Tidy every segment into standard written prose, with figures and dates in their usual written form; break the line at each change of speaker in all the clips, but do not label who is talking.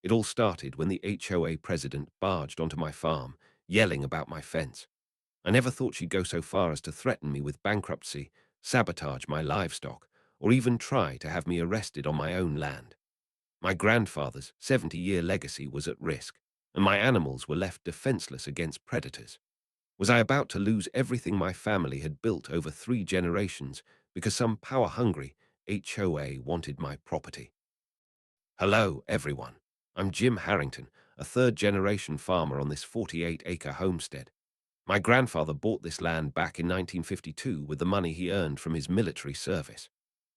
It all started when the HOA president barged onto my farm, yelling about my fence. I never thought she'd go so far as to threaten me with bankruptcy, sabotage my livestock, or even try to have me arrested on my own land. My grandfather's 70-year legacy was at risk, and my animals were left defenseless against predators. Was I about to lose everything my family had built over 3 generations because some power-hungry HOA wanted my property? Hello, everyone. I'm Jim Harrington, a third-generation farmer on this 48-acre homestead. My grandfather bought this land back in 1952 with the money he earned from his military service.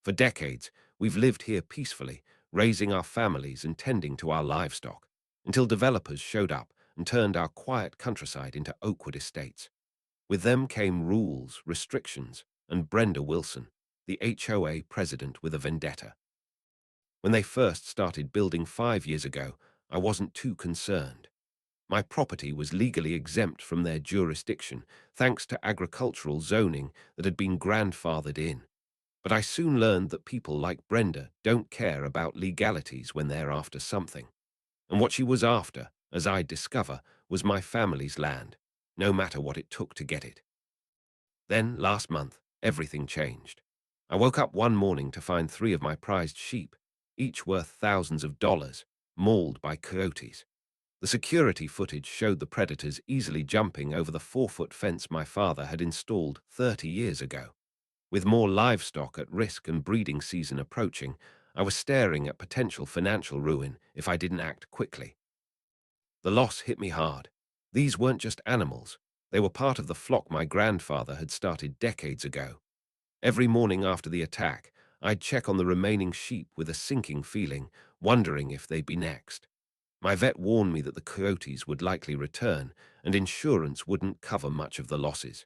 For decades, we've lived here peacefully, raising our families and tending to our livestock, until developers showed up and turned our quiet countryside into Oakwood estates. With them came rules, restrictions, and Brenda Wilson, the HOA president with a vendetta. When they first started building 5 years ago, I wasn't too concerned. My property was legally exempt from their jurisdiction thanks to agricultural zoning that had been grandfathered in. But I soon learned that people like Brenda don't care about legalities when they're after something. And what she was after, as I'd discover, was my family's land, no matter what it took to get it. Then, last month, everything changed. I woke up one morning to find 3 of my prized sheep, each worth thousands of dollars, mauled by coyotes. The security footage showed the predators easily jumping over the 4-foot fence my father had installed 30 years ago. With more livestock at risk and breeding season approaching, I was staring at potential financial ruin if I didn't act quickly. The loss hit me hard. These weren't just animals. They were part of the flock my grandfather had started decades ago. Every morning after the attack, I'd check on the remaining sheep with a sinking feeling, wondering if they'd be next. My vet warned me that the coyotes would likely return, and insurance wouldn't cover much of the losses.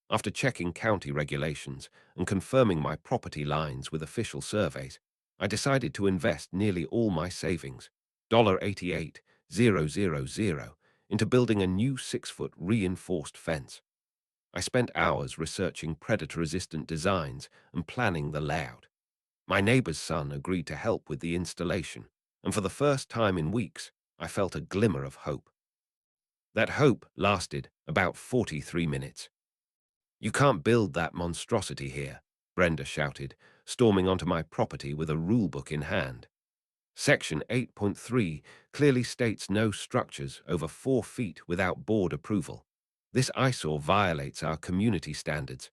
After checking county regulations and confirming my property lines with official surveys, I decided to invest nearly all my savings, $88,000, into building a new 6-foot reinforced fence. I spent hours researching predator-resistant designs and planning the layout. My neighbor's son agreed to help with the installation, and for the first time in weeks, I felt a glimmer of hope. That hope lasted about 43 minutes. "You can't build that monstrosity here," Brenda shouted, storming onto my property with a rulebook in hand. Section 8.3 clearly states no structures over 4 feet without board approval. This eyesore violates our community standards.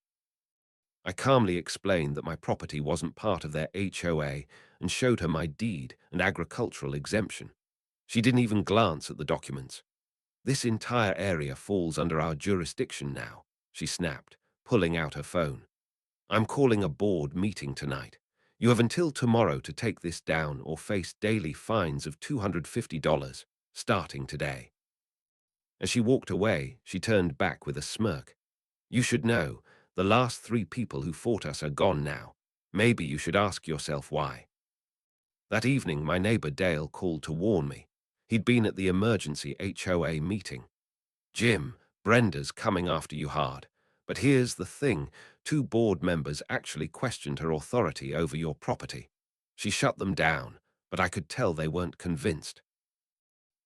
I calmly explained that my property wasn't part of their HOA and showed her my deed and agricultural exemption. She didn't even glance at the documents. "This entire area falls under our jurisdiction now," she snapped, pulling out her phone. "I'm calling a board meeting tonight. You have until tomorrow to take this down or face daily fines of $250, starting today." As she walked away, she turned back with a smirk. "You should know, the last 3 people who fought us are gone now. Maybe you should ask yourself why." That evening, my neighbor Dale called to warn me. He'd been at the emergency HOA meeting. "Jim, Brenda's coming after you hard. But here's the thing, 2 board members actually questioned her authority over your property. She shut them down, but I could tell they weren't convinced."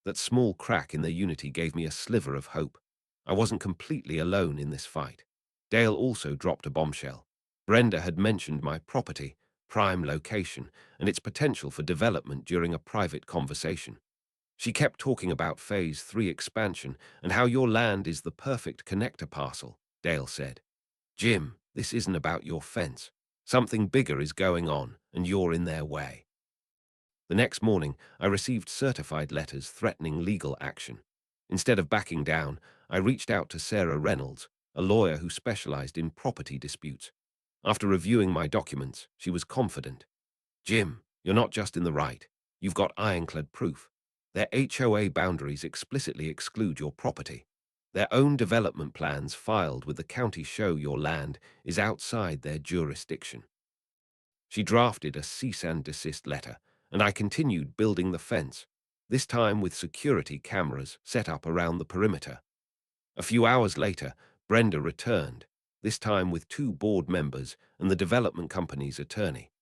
That small crack in their unity gave me a sliver of hope. I wasn't completely alone in this fight. Dale also dropped a bombshell. Brenda had mentioned my property, prime location, and its potential for development during a private conversation. She kept talking about Phase 3 expansion and how your land is the perfect connector parcel, Dale said. "Jim, this isn't about your fence. Something bigger is going on, and you're in their way." The next morning, I received certified letters threatening legal action. Instead of backing down, I reached out to Sarah Reynolds, a lawyer who specialized in property disputes. After reviewing my documents, she was confident. "Jim, you're not just in the right. You've got ironclad proof. Their HOA boundaries explicitly exclude your property. Their own development plans filed with the county show your land is outside their jurisdiction." She drafted a cease and desist letter, and I continued building the fence, this time with security cameras set up around the perimeter. A few hours later, Brenda returned, this time with 2 board members and the development company's attorney.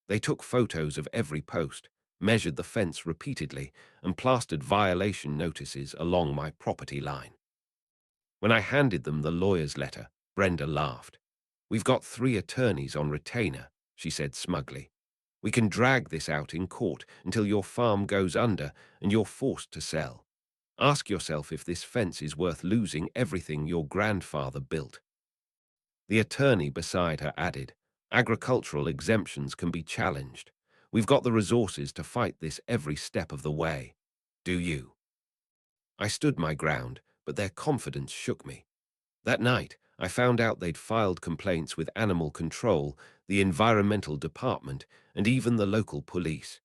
They took photos of every post, measured the fence repeatedly, and plastered violation notices along my property line. When I handed them the lawyer's letter, Brenda laughed. "We've got 3 attorneys on retainer," she said smugly. "We can drag this out in court until your farm goes under and you're forced to sell. Ask yourself if this fence is worth losing everything your grandfather built." The attorney beside her added, "Agricultural exemptions can be challenged. We've got the resources to fight this every step of the way. Do you?" I stood my ground, but their confidence shook me. That night, I found out they'd filed complaints with animal control, the environmental department, and even the local police.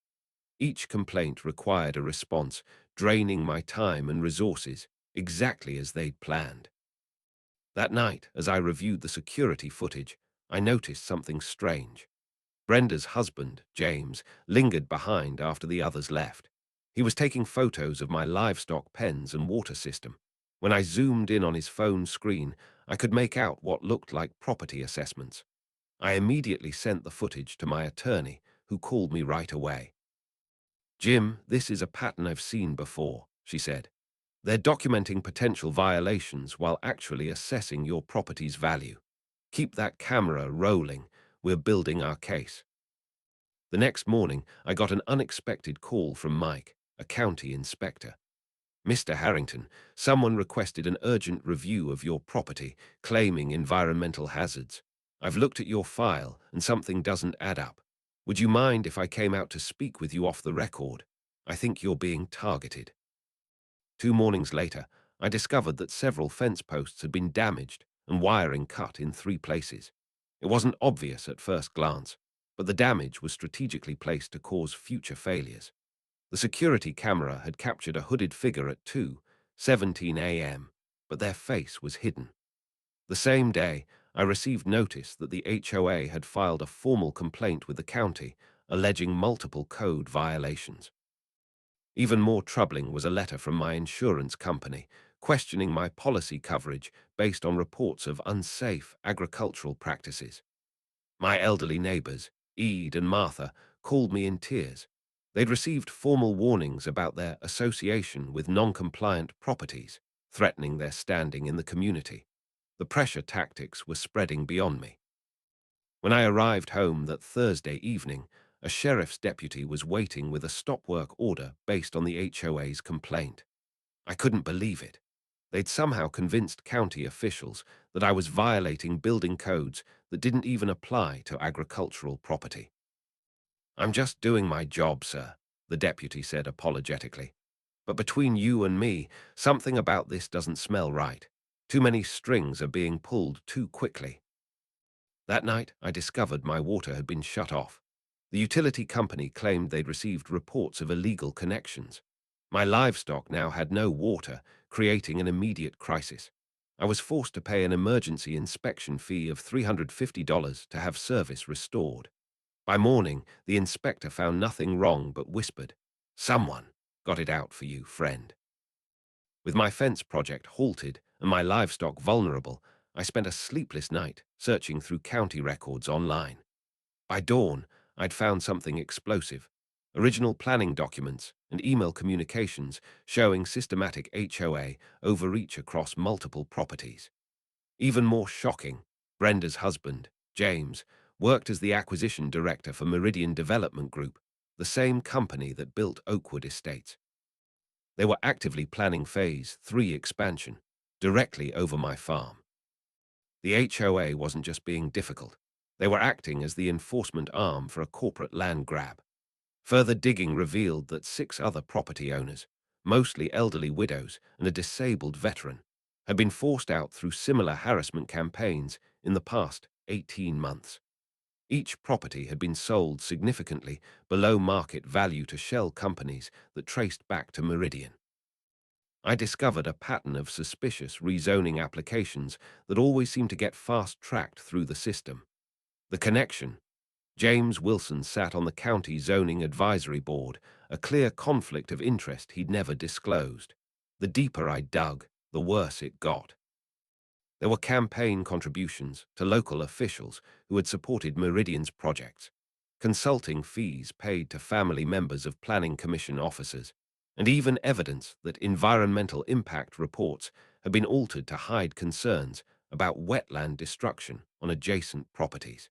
Each complaint required a response, draining my time and resources, exactly as they'd planned. That night, as I reviewed the security footage, I noticed something strange. Brenda's husband, James, lingered behind after the others left. He was taking photos of my livestock pens and water system. When I zoomed in on his phone screen, I could make out what looked like property assessments. I immediately sent the footage to my attorney, who called me right away. "Jim, this is a pattern I've seen before," she said. "They're documenting potential violations while actually assessing your property's value. Keep that camera rolling. We're building our case." The next morning, I got an unexpected call from Mike, a county inspector. "Mr. Harrington, someone requested an urgent review of your property, claiming environmental hazards. I've looked at your file and something doesn't add up. Would you mind if I came out to speak with you off the record? I think you're being targeted." 2 mornings later, I discovered that several fence posts had been damaged and wiring cut in 3 places. It wasn't obvious at first glance, but the damage was strategically placed to cause future failures. The security camera had captured a hooded figure at 2:17 a.m., but their face was hidden. The same day, I received notice that the HOA had filed a formal complaint with the county, alleging multiple code violations. Even more troubling was a letter from my insurance company, questioning my policy coverage based on reports of unsafe agricultural practices. My elderly neighbors, Ede and Martha, called me in tears. They'd received formal warnings about their association with non-compliant properties, threatening their standing in the community. The pressure tactics were spreading beyond me. When I arrived home that Thursday evening, a sheriff's deputy was waiting with a stop work order based on the HOA's complaint. I couldn't believe it. They'd somehow convinced county officials that I was violating building codes that didn't even apply to agricultural property. "I'm just doing my job, sir," the deputy said apologetically. "But between you and me, something about this doesn't smell right. Too many strings are being pulled too quickly." That night, I discovered my water had been shut off. The utility company claimed they'd received reports of illegal connections. My livestock now had no water, creating an immediate crisis. I was forced to pay an emergency inspection fee of $350 to have service restored. By morning, the inspector found nothing wrong but whispered, "Someone got it out for you, friend." With my fence project halted and my livestock vulnerable, I spent a sleepless night searching through county records online. By dawn, I'd found something explosive: original planning documents and email communications showing systematic HOA overreach across multiple properties. Even more shocking, Brenda's husband, James, worked as the acquisition director for Meridian Development Group, the same company that built Oakwood Estates. They were actively planning Phase 3 expansion directly over my farm. The HOA wasn't just being difficult. They were acting as the enforcement arm for a corporate land grab. Further digging revealed that 6 other property owners, mostly elderly widows and a disabled veteran, had been forced out through similar harassment campaigns in the past 18 months. Each property had been sold significantly below market value to shell companies that traced back to Meridian. I discovered a pattern of suspicious rezoning applications that always seemed to get fast-tracked through the system. The connection: James Wilson sat on the county zoning advisory board, a clear conflict of interest he'd never disclosed. The deeper I dug, the worse it got. There were campaign contributions to local officials who had supported Meridian's projects. consulting fees paid to family members of Planning Commission officers, and even evidence that environmental impact reports had been altered to hide concerns about wetland destruction on adjacent properties.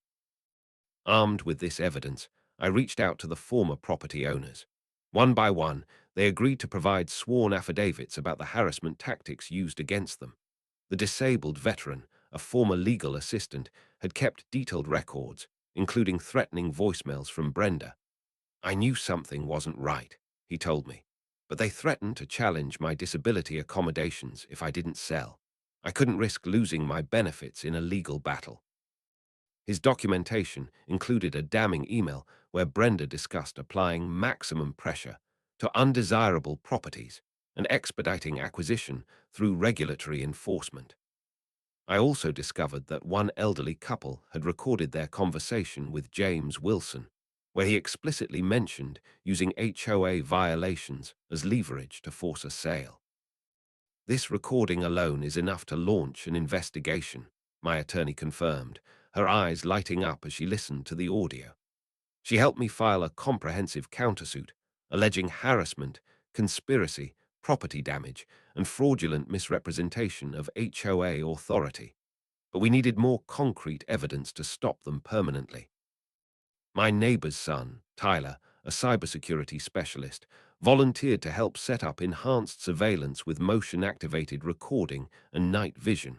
Armed with this evidence, I reached out to the former property owners. One by one, they agreed to provide sworn affidavits about the harassment tactics used against them. The disabled veteran, a former legal assistant, had kept detailed records, including threatening voicemails from Brenda. I knew something wasn't right, he told me, but they threatened to challenge my disability accommodations if I didn't sell. I couldn't risk losing my benefits in a legal battle. His documentation included a damning email where Brenda discussed applying maximum pressure to undesirable properties and expediting acquisition through regulatory enforcement. I also discovered that one elderly couple had recorded their conversation with James Wilson, where he explicitly mentioned using HOA violations as leverage to force a sale. This recording alone is enough to launch an investigation, my attorney confirmed, her eyes lighting up as she listened to the audio. She helped me file a comprehensive countersuit, alleging harassment, conspiracy, property damage, and fraudulent misrepresentation of HOA authority. But we needed more concrete evidence to stop them permanently. My neighbor's son, Tyler, a cybersecurity specialist, volunteered to help set up enhanced surveillance with motion-activated recording and night vision.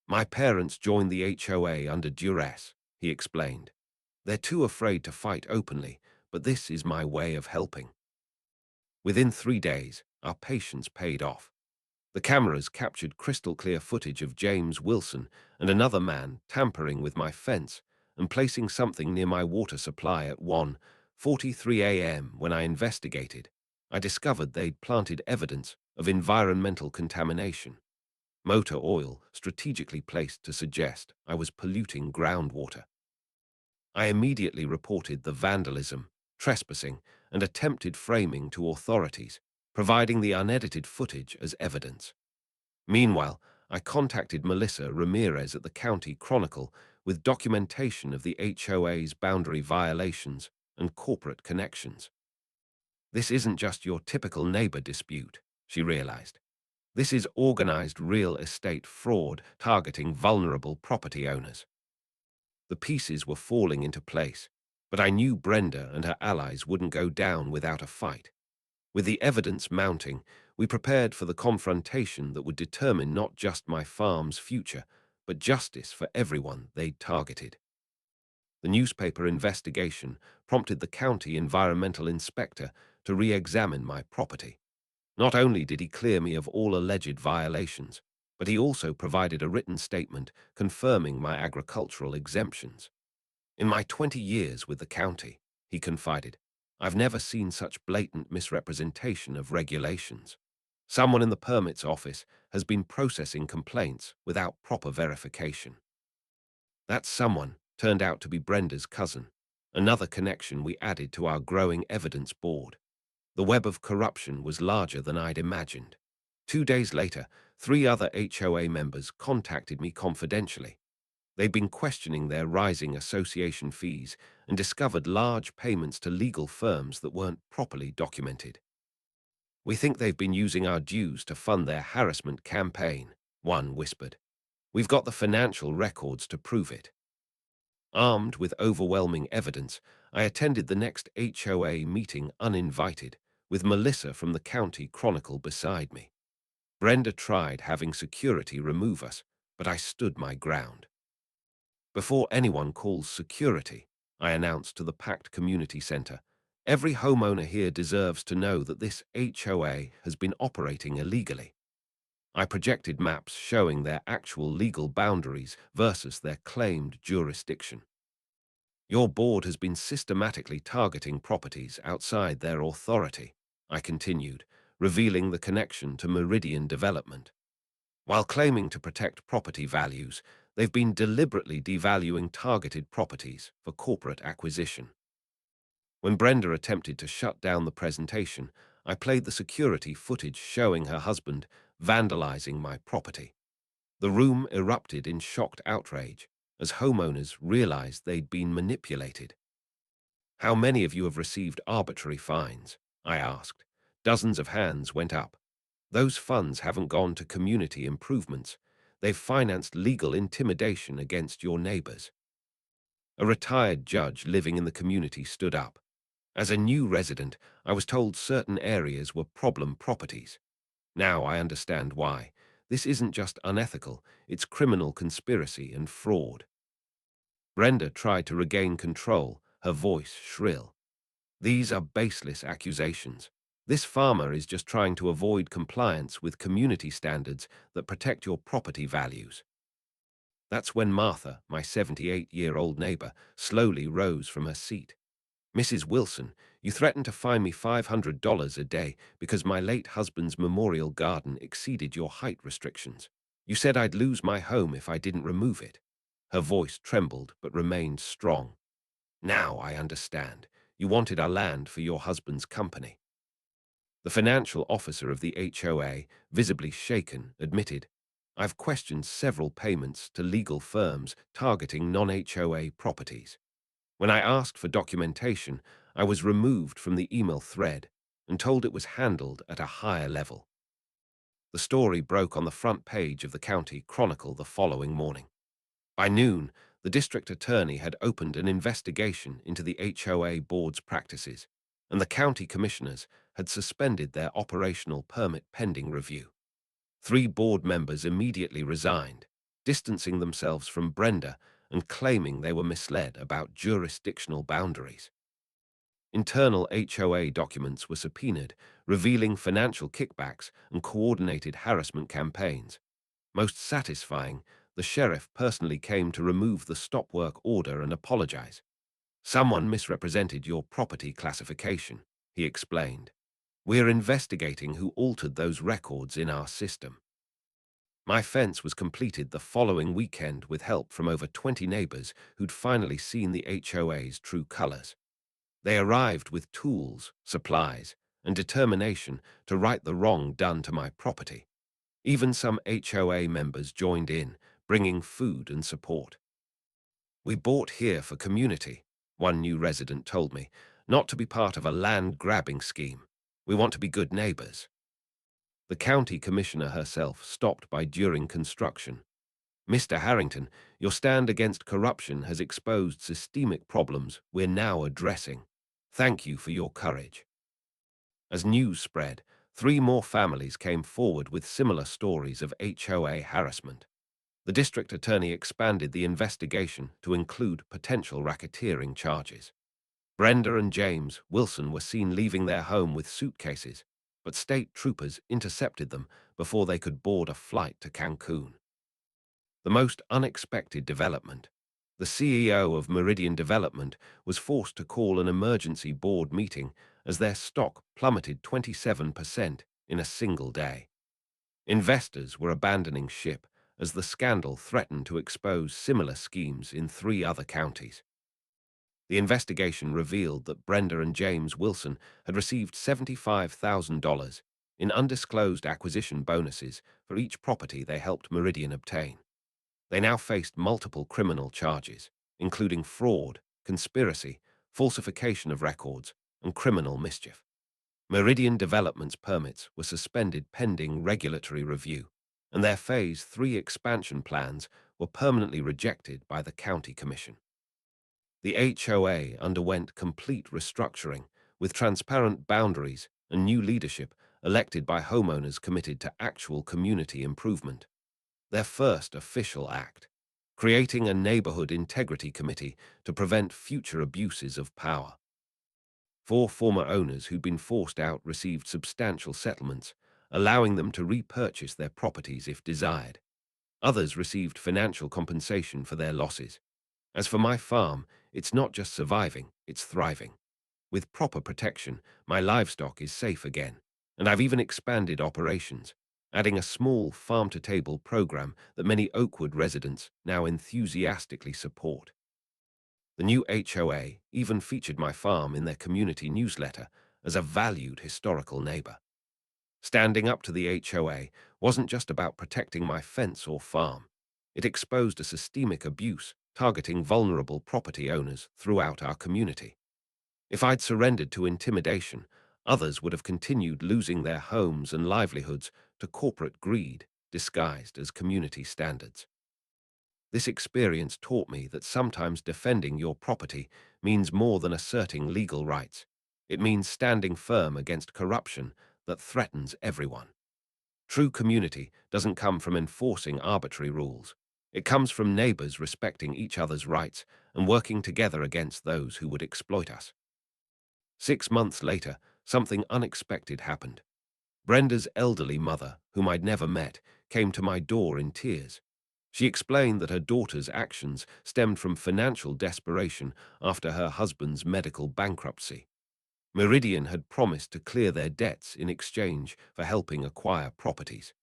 My parents joined the HOA under duress, he explained. They're too afraid to fight openly, but this is my way of helping. Within 3 days, our patience paid off. The cameras captured crystal-clear footage of James Wilson and another man tampering with my fence and placing something near my water supply at 1:43 a.m. When I investigated, I discovered they'd planted evidence of environmental contamination. Motor oil strategically placed to suggest I was polluting groundwater. I immediately reported the vandalism, trespassing, and attempted framing to authorities, providing the unedited footage as evidence. Meanwhile, I contacted Melissa Ramirez at the County Chronicle with documentation of the HOA's boundary violations and corporate connections. This isn't just your typical neighbor dispute, she realized. This is organized real estate fraud targeting vulnerable property owners. The pieces were falling into place, but I knew Brenda and her allies wouldn't go down without a fight. With the evidence mounting, we prepared for the confrontation that would determine not just my farm's future, but justice for everyone they'd targeted. The newspaper investigation prompted the county environmental inspector to re-examine my property. Not only did he clear me of all alleged violations, but he also provided a written statement confirming my agricultural exemptions. In my 20 years with the county, he confided, I've never seen such blatant misrepresentation of regulations. Someone in the permits office has been processing complaints without proper verification. That someone turned out to be Brenda's cousin, another connection we added to our growing evidence board. The web of corruption was larger than I'd imagined. 2 days later, 3 other HOA members contacted me confidentially. They'd been questioning their rising association fees and discovered large payments to legal firms that weren't properly documented. We think they've been using our dues to fund their harassment campaign, one whispered. We've got the financial records to prove it. Armed with overwhelming evidence, I attended the next HOA meeting uninvited, with Melissa from the County Chronicle beside me. Brenda tried having security remove us, but I stood my ground. Before anyone calls security, I announced to the packed community center, every homeowner here deserves to know that this HOA has been operating illegally. I projected maps showing their actual legal boundaries versus their claimed jurisdiction. Your board has been systematically targeting properties outside their authority, I continued, revealing the connection to Meridian Development. While claiming to protect property values, they've been deliberately devaluing targeted properties for corporate acquisition. When Brenda attempted to shut down the presentation, I played the security footage showing her husband vandalizing my property. The room erupted in shocked outrage as homeowners realized they'd been manipulated. How many of you have received arbitrary fines? I asked. Dozens of hands went up. Those funds haven't gone to community improvements. They've financed legal intimidation against your neighbors. A retired judge living in the community stood up. As a new resident, I was told certain areas were problem properties. Now I understand why. This isn't just unethical, it's criminal conspiracy and fraud. Brenda tried to regain control, her voice shrill. These are baseless accusations. This farmer is just trying to avoid compliance with community standards that protect your property values. That's when Martha, my 78-year-old neighbor, slowly rose from her seat. Mrs. Wilson, you threatened to fine me $500 a day because my late husband's memorial garden exceeded your height restrictions. You said I'd lose my home if I didn't remove it. Her voice trembled but remained strong. Now I understand. You wanted our land for your husband's company. The financial officer of the HOA, visibly shaken, admitted, I've questioned several payments to legal firms targeting non-HOA properties. When I asked for documentation, I was removed from the email thread and told it was handled at a higher level. The story broke on the front page of the County Chronicle the following morning. By noon, the district attorney had opened an investigation into the HOA board's practices, and the county commissioners had suspended their operational permit pending review. 3 board members immediately resigned, distancing themselves from Brenda and claiming they were misled about jurisdictional boundaries. Internal HOA documents were subpoenaed, revealing financial kickbacks and coordinated harassment campaigns. Most satisfying, the sheriff personally came to remove the stop work order and apologize. Someone misrepresented your property classification, he explained. We're investigating who altered those records in our system. My fence was completed the following weekend with help from over 20 neighbors who'd finally seen the HOA's true colors. They arrived with tools, supplies, and determination to right the wrong done to my property. Even some HOA members joined in, bringing food and support. We bought here for community, one new resident told me, not to be part of a land-grabbing scheme. We want to be good neighbors. The county commissioner herself stopped by during construction. Mr. Harrington, your stand against corruption has exposed systemic problems we're now addressing. Thank you for your courage. As news spread, 3 more families came forward with similar stories of HOA harassment. The district attorney expanded the investigation to include potential racketeering charges. Brenda and James Wilson were seen leaving their home with suitcases, but state troopers intercepted them before they could board a flight to Cancun. The most unexpected development. The CEO of Meridian Development was forced to call an emergency board meeting as their stock plummeted 27% in a single day. Investors were abandoning ship as the scandal threatened to expose similar schemes in 3 other counties. The investigation revealed that Brenda and James Wilson had received $75,000 in undisclosed acquisition bonuses for each property they helped Meridian obtain. They now faced multiple criminal charges, including fraud, conspiracy, falsification of records, and criminal mischief. Meridian Development's permits were suspended pending regulatory review, and their Phase 3 expansion plans were permanently rejected by the County Commission. The HOA underwent complete restructuring, with transparent boundaries and new leadership elected by homeowners committed to actual community improvement. Their first official act, creating a neighborhood integrity committee to prevent future abuses of power. 4 former owners who'd been forced out received substantial settlements, allowing them to repurchase their properties if desired. Others received financial compensation for their losses. As for my farm, it's not just surviving, it's thriving. With proper protection, my livestock is safe again, and I've even expanded operations, adding a small farm-to-table program that many Oakwood residents now enthusiastically support. The new HOA even featured my farm in their community newsletter as a valued historical neighbor. Standing up to the HOA wasn't just about protecting my fence or farm. It exposed a systemic abuse targeting vulnerable property owners throughout our community. If I'd surrendered to intimidation, others would have continued losing their homes and livelihoods to corporate greed disguised as community standards. This experience taught me that sometimes defending your property means more than asserting legal rights. It means standing firm against corruption that threatens everyone. True community doesn't come from enforcing arbitrary rules. It comes from neighbors respecting each other's rights and working together against those who would exploit us. 6 months later, something unexpected happened. Brenda's elderly mother, whom I'd never met, came to my door in tears. She explained that her daughter's actions stemmed from financial desperation after her husband's medical bankruptcy. Meridian had promised to clear their debts in exchange for helping acquire properties.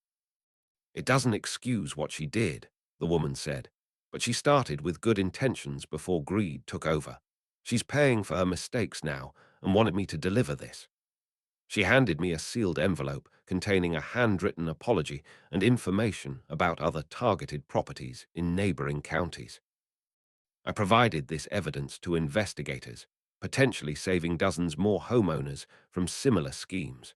"It doesn't excuse what she did," the woman said, "but she started with good intentions before greed took over. She's paying for her mistakes now and wanted me to deliver this." She handed me a sealed envelope containing a handwritten apology and information about other targeted properties in neighboring counties. I provided this evidence to investigators, potentially saving dozens more homeowners from similar schemes.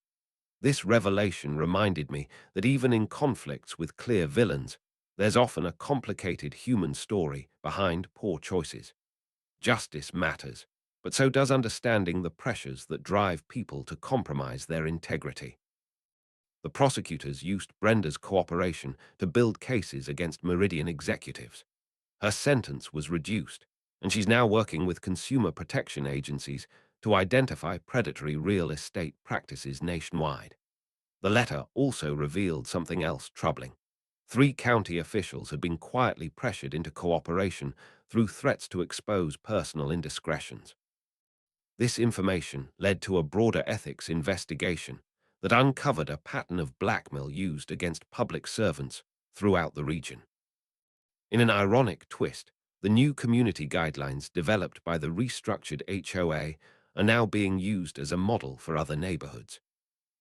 This revelation reminded me that even in conflicts with clear villains, there's often a complicated human story behind poor choices. Justice matters, but so does understanding the pressures that drive people to compromise their integrity. The prosecutors used Brenda's cooperation to build cases against Meridian executives. Her sentence was reduced, and she's now working with consumer protection agencies to identify predatory real estate practices nationwide. The letter also revealed something else troubling. 3 county officials had been quietly pressured into cooperation through threats to expose personal indiscretions. This information led to a broader ethics investigation that uncovered a pattern of blackmail used against public servants throughout the region. In an ironic twist, the new community guidelines developed by the restructured HOA are now being used as a model for other neighborhoods.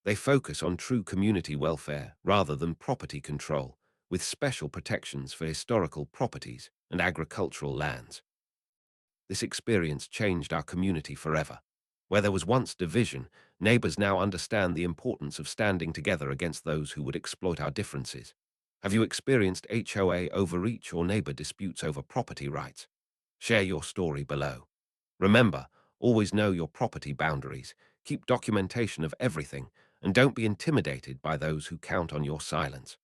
They focus on true community welfare rather than property control, with special protections for historical properties and agricultural lands. This experience changed our community forever. Where there was once division, neighbors now understand the importance of standing together against those who would exploit our differences. Have you experienced HOA overreach or neighbor disputes over property rights? Share your story below. Remember, always know your property boundaries, keep documentation of everything, and don't be intimidated by those who count on your silence.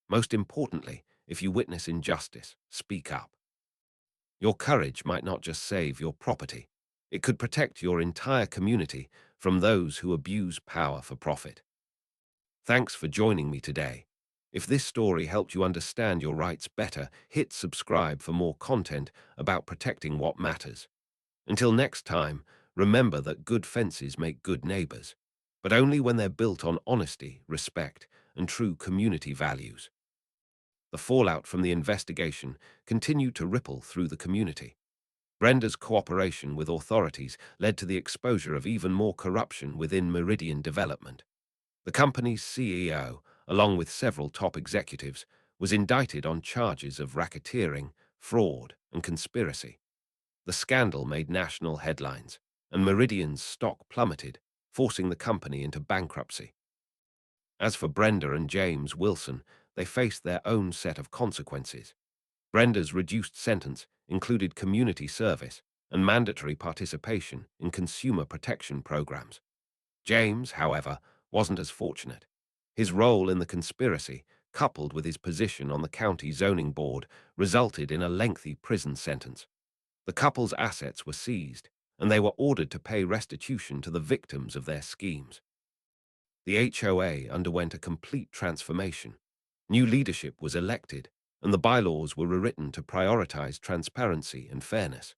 Most importantly, if you witness injustice, speak up. Your courage might not just save your property. It could protect your entire community from those who abuse power for profit. Thanks for joining me today. If this story helped you understand your rights better, hit subscribe for more content about protecting what matters. Until next time, remember that good fences make good neighbors, but only when they're built on honesty, respect, and true community values. The fallout from the investigation continued to ripple through the community. Brenda's cooperation with authorities led to the exposure of even more corruption within Meridian Development. The company's CEO, along with several top executives, was indicted on charges of racketeering, fraud, and conspiracy. The scandal made national headlines, and Meridian's stock plummeted, forcing the company into bankruptcy. As for Brenda and James Wilson, they faced their own set of consequences. Brenda's reduced sentence included community service and mandatory participation in consumer protection programs. James, however, wasn't as fortunate. His role in the conspiracy, coupled with his position on the county zoning board, resulted in a lengthy prison sentence. The couple's assets were seized, and they were ordered to pay restitution to the victims of their schemes. The HOA underwent a complete transformation. New leadership was elected, and the bylaws were rewritten to prioritize transparency and fairness.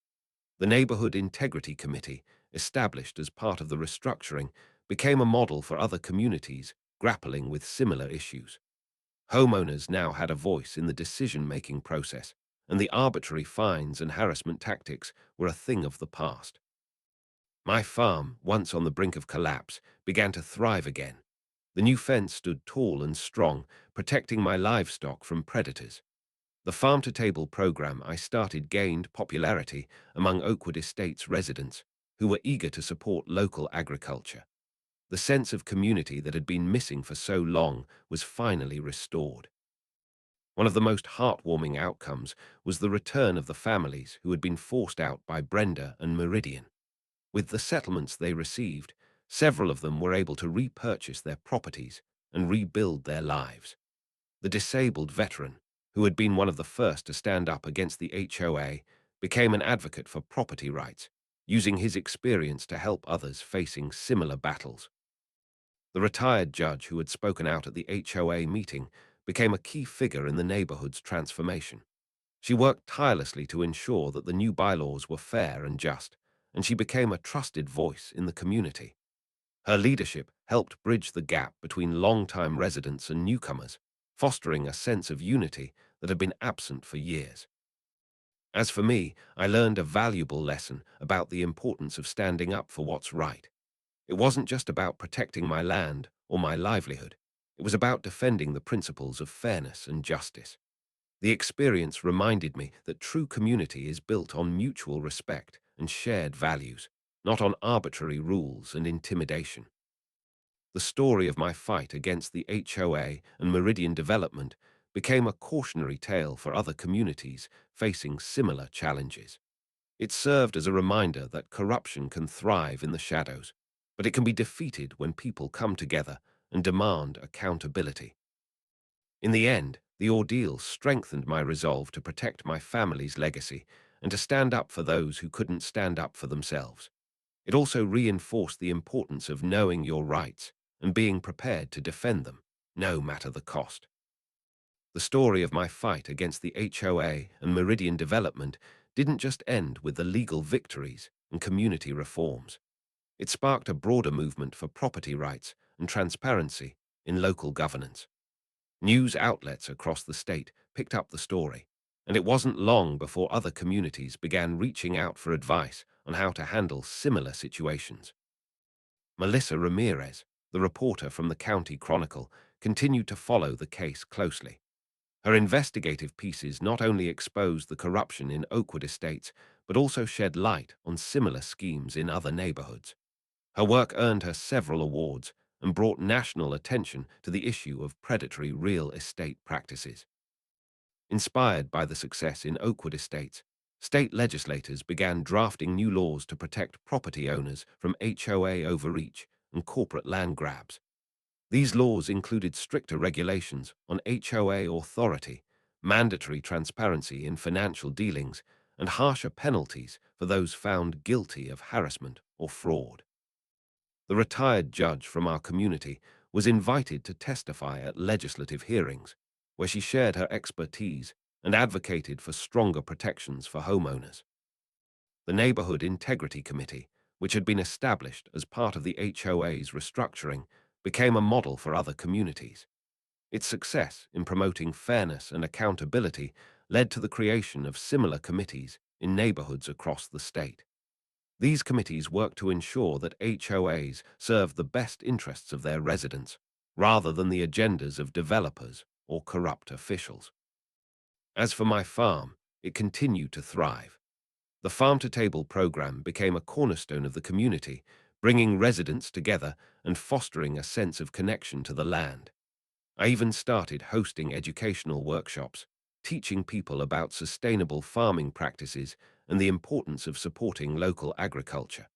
The Neighborhood Integrity Committee, established as part of the restructuring, became a model for other communities grappling with similar issues. Homeowners now had a voice in the decision-making process, and the arbitrary fines and harassment tactics were a thing of the past. My farm, once on the brink of collapse, began to thrive again. The new fence stood tall and strong, protecting my livestock from predators. The farm-to-table program I started gained popularity among Oakwood Estates residents, who were eager to support local agriculture. The sense of community that had been missing for so long was finally restored. One of the most heartwarming outcomes was the return of the families who had been forced out by Brenda and Meridian. With the settlements they received, several of them were able to repurchase their properties and rebuild their lives. The disabled veteran, who had been one of the first to stand up against the HOA, became an advocate for property rights, using his experience to help others facing similar battles. The retired judge who had spoken out at the HOA meeting became a key figure in the neighborhood's transformation. She worked tirelessly to ensure that the new bylaws were fair and just, and she became a trusted voice in the community. Her leadership helped bridge the gap between long-time residents and newcomers, fostering a sense of unity that had been absent for years. As for me, I learned a valuable lesson about the importance of standing up for what's right. It wasn't just about protecting my land or my livelihood. It was about defending the principles of fairness and justice. The experience reminded me that true community is built on mutual respect and shared values, not on arbitrary rules and intimidation. The story of my fight against the HOA and Meridian development became a cautionary tale for other communities facing similar challenges. It served as a reminder that corruption can thrive in the shadows, but it can be defeated when people come together and demand accountability. In the end, the ordeal strengthened my resolve to protect my family's legacy and to stand up for those who couldn't stand up for themselves. It also reinforced the importance of knowing your rights and being prepared to defend them, no matter the cost. The story of my fight against the HOA and Meridian development didn't just end with the legal victories and community reforms. It sparked a broader movement for property rights and transparency in local governance. News outlets across the state picked up the story, and it wasn't long before other communities began reaching out for advice on how to handle similar situations. Melissa Ramirez, the reporter from the County Chronicle, continued to follow the case closely. Her investigative pieces not only exposed the corruption in Oakwood Estates, but also shed light on similar schemes in other neighborhoods. Her work earned her several awards and brought national attention to the issue of predatory real estate practices. Inspired by the success in Oakwood Estates, state legislators began drafting new laws to protect property owners from HOA overreach and corporate land grabs. These laws included stricter regulations on HOA authority, mandatory transparency in financial dealings, and harsher penalties for those found guilty of harassment or fraud. The retired judge from our community was invited to testify at legislative hearings, where she shared her expertise and advocated for stronger protections for homeowners. The Neighborhood Integrity Committee, which had been established as part of the HOA's restructuring, became a model for other communities. Its success in promoting fairness and accountability led to the creation of similar committees in neighborhoods across the state. These committees work to ensure that HOAs serve the best interests of their residents, rather than the agendas of developers or corrupt officials. As for my farm, it continued to thrive. The farm-to-table program became a cornerstone of the community, bringing residents together and fostering a sense of connection to the land. I even started hosting educational workshops, teaching people about sustainable farming practices and the importance of supporting local agriculture.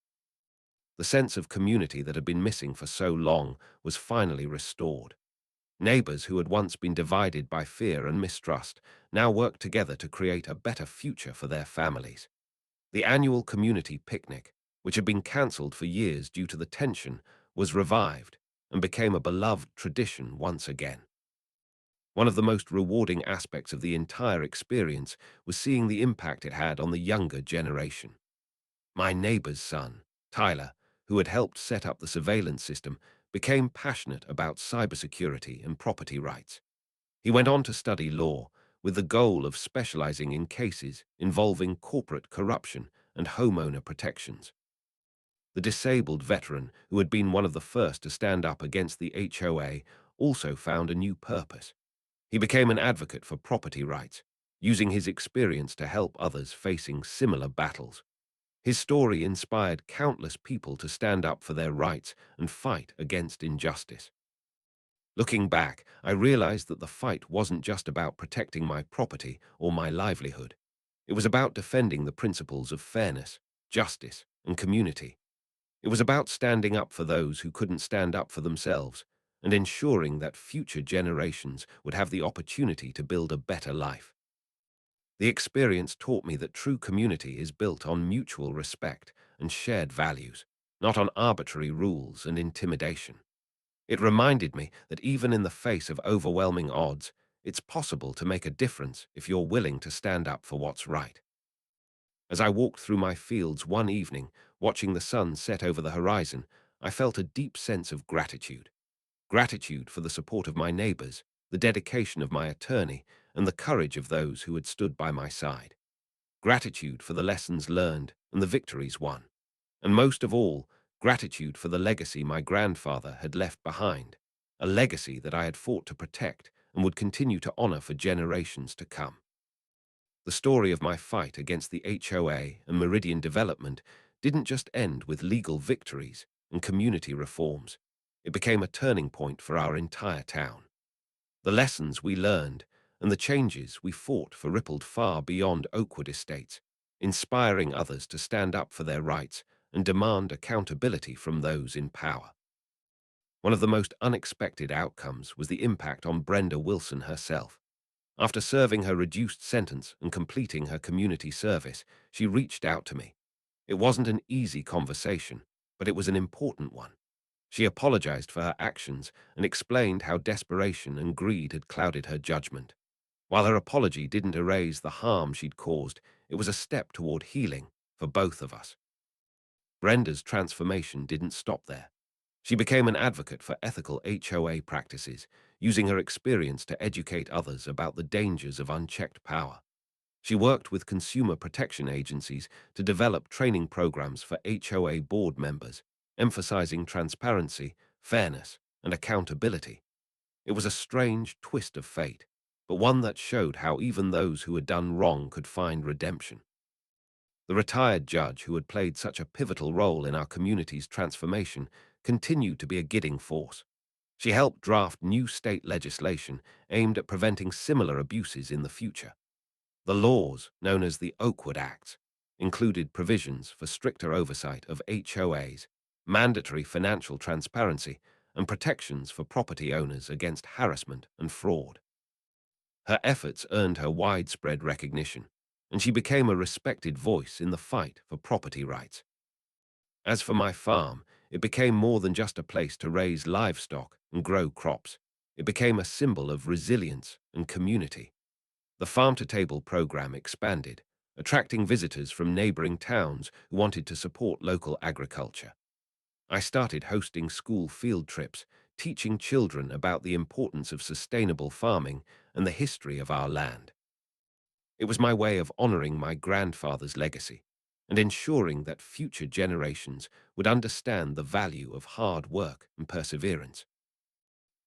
The sense of community that had been missing for so long was finally restored. Neighbors who had once been divided by fear and mistrust now worked together to create a better future for their families. The annual community picnic, which had been cancelled for years due to the tension, was revived and became a beloved tradition once again. One of the most rewarding aspects of the entire experience was seeing the impact it had on the younger generation. My neighbor's son, Tyler, who had helped set up the surveillance system, became passionate about cybersecurity and property rights. He went on to study law, with the goal of specializing in cases involving corporate corruption and homeowner protections. The disabled veteran, who had been one of the first to stand up against the HOA, also found a new purpose. He became an advocate for property rights, using his experience to help others facing similar battles. His story inspired countless people to stand up for their rights and fight against injustice. Looking back, I realized that the fight wasn't just about protecting my property or my livelihood. It was about defending the principles of fairness, justice, and community. It was about standing up for those who couldn't stand up for themselves and ensuring that future generations would have the opportunity to build a better life. The experience taught me that true community is built on mutual respect and shared values, not on arbitrary rules and intimidation. It reminded me that even in the face of overwhelming odds, it's possible to make a difference if you're willing to stand up for what's right. As I walked through my fields one evening, watching the sun set over the horizon, I felt a deep sense of gratitude. Gratitude for the support of my neighbors, the dedication of my attorney, and the courage of those who had stood by my side. Gratitude for the lessons learned and the victories won. And most of all, gratitude for the legacy my grandfather had left behind, a legacy that I had fought to protect and would continue to honor for generations to come. The story of my fight against the HOA and Meridian development didn't just end with legal victories and community reforms. It became a turning point for our entire town. The lessons we learned and the changes we fought for rippled far beyond Oakwood Estates, inspiring others to stand up for their rights and demand accountability from those in power. One of the most unexpected outcomes was the impact on Brenda Wilson herself. After serving her reduced sentence and completing her community service, she reached out to me. It wasn't an easy conversation, but it was an important one. She apologized for her actions and explained how desperation and greed had clouded her judgment. While her apology didn't erase the harm she'd caused, it was a step toward healing for both of us. Brenda's transformation didn't stop there. She became an advocate for ethical HOA practices, using her experience to educate others about the dangers of unchecked power. She worked with consumer protection agencies to develop training programs for HOA board members, emphasizing transparency, fairness, and accountability. It was a strange twist of fate, but one that showed how even those who had done wrong could find redemption. The retired judge who had played such a pivotal role in our community's transformation continued to be a guiding force. She helped draft new state legislation aimed at preventing similar abuses in the future. The laws, known as the Oakwood Acts, included provisions for stricter oversight of HOAs, mandatory financial transparency, and protections for property owners against harassment and fraud. Her efforts earned her widespread recognition, and she became a respected voice in the fight for property rights. As for my farm, it became more than just a place to raise livestock and grow crops. It became a symbol of resilience and community. The farm-to-table program expanded, attracting visitors from neighboring towns who wanted to support local agriculture. I started hosting school field trips, teaching children about the importance of sustainable farming and the history of our land. It was my way of honoring my grandfather's legacy and ensuring that future generations would understand the value of hard work and perseverance.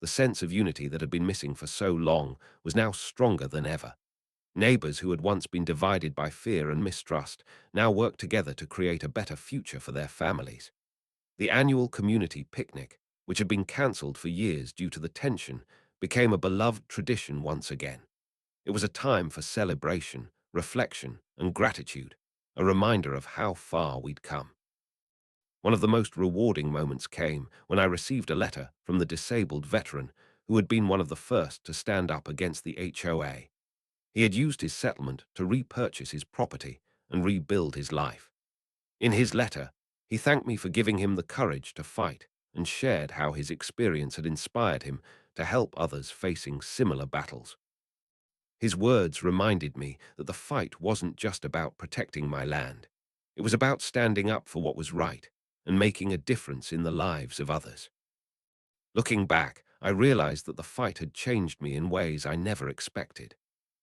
The sense of unity that had been missing for so long was now stronger than ever. Neighbors who had once been divided by fear and mistrust now worked together to create a better future for their families. The annual community picnic, which had been cancelled for years due to the tension, became a beloved tradition once again. It was a time for celebration, reflection, and gratitude, a reminder of how far we'd come. One of the most rewarding moments came when I received a letter from the disabled veteran who had been one of the first to stand up against the HOA. He had used his settlement to repurchase his property and rebuild his life. In his letter, he thanked me for giving him the courage to fight and shared how his experience had inspired him to help others facing similar battles. His words reminded me that the fight wasn't just about protecting my land. It was about standing up for what was right and making a difference in the lives of others. Looking back, I realized that the fight had changed me in ways I never expected.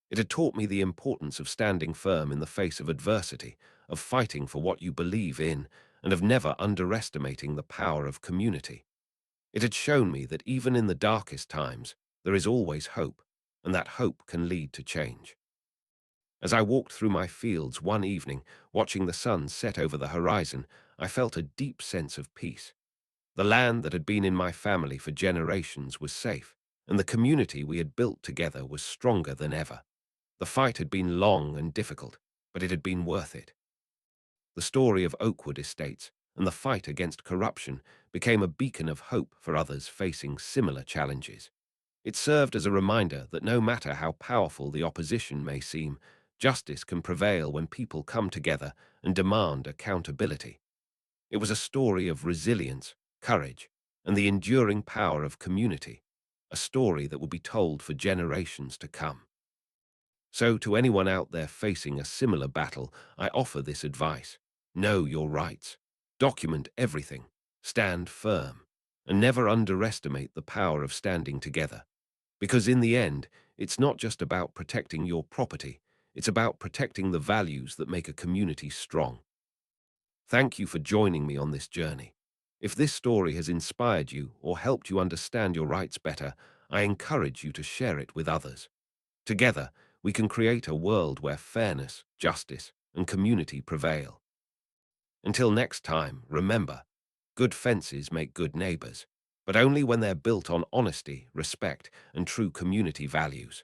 It had taught me the importance of standing firm in the face of adversity, of fighting for what you believe in, and of never underestimating the power of community. It had shown me that even in the darkest times, there is always hope, and that hope can lead to change. As I walked through my fields one evening, watching the sun set over the horizon, I felt a deep sense of peace. The land that had been in my family for generations was safe, and the community we had built together was stronger than ever. The fight had been long and difficult, but it had been worth it. The story of Oakwood Estates and the fight against corruption became a beacon of hope for others facing similar challenges. It served as a reminder that no matter how powerful the opposition may seem, justice can prevail when people come together and demand accountability. It was a story of resilience, courage, and the enduring power of community, a story that will be told for generations to come. So, to anyone out there facing a similar battle, I offer this advice. Know your rights. Document everything. Stand firm. And never underestimate the power of standing together. Because in the end, it's not just about protecting your property, it's about protecting the values that make a community strong. Thank you for joining me on this journey. If this story has inspired you or helped you understand your rights better, I encourage you to share it with others. Together, we can create a world where fairness, justice, and community prevail. Until next time, remember, good fences make good neighbors, but only when they're built on honesty, respect, and true community values.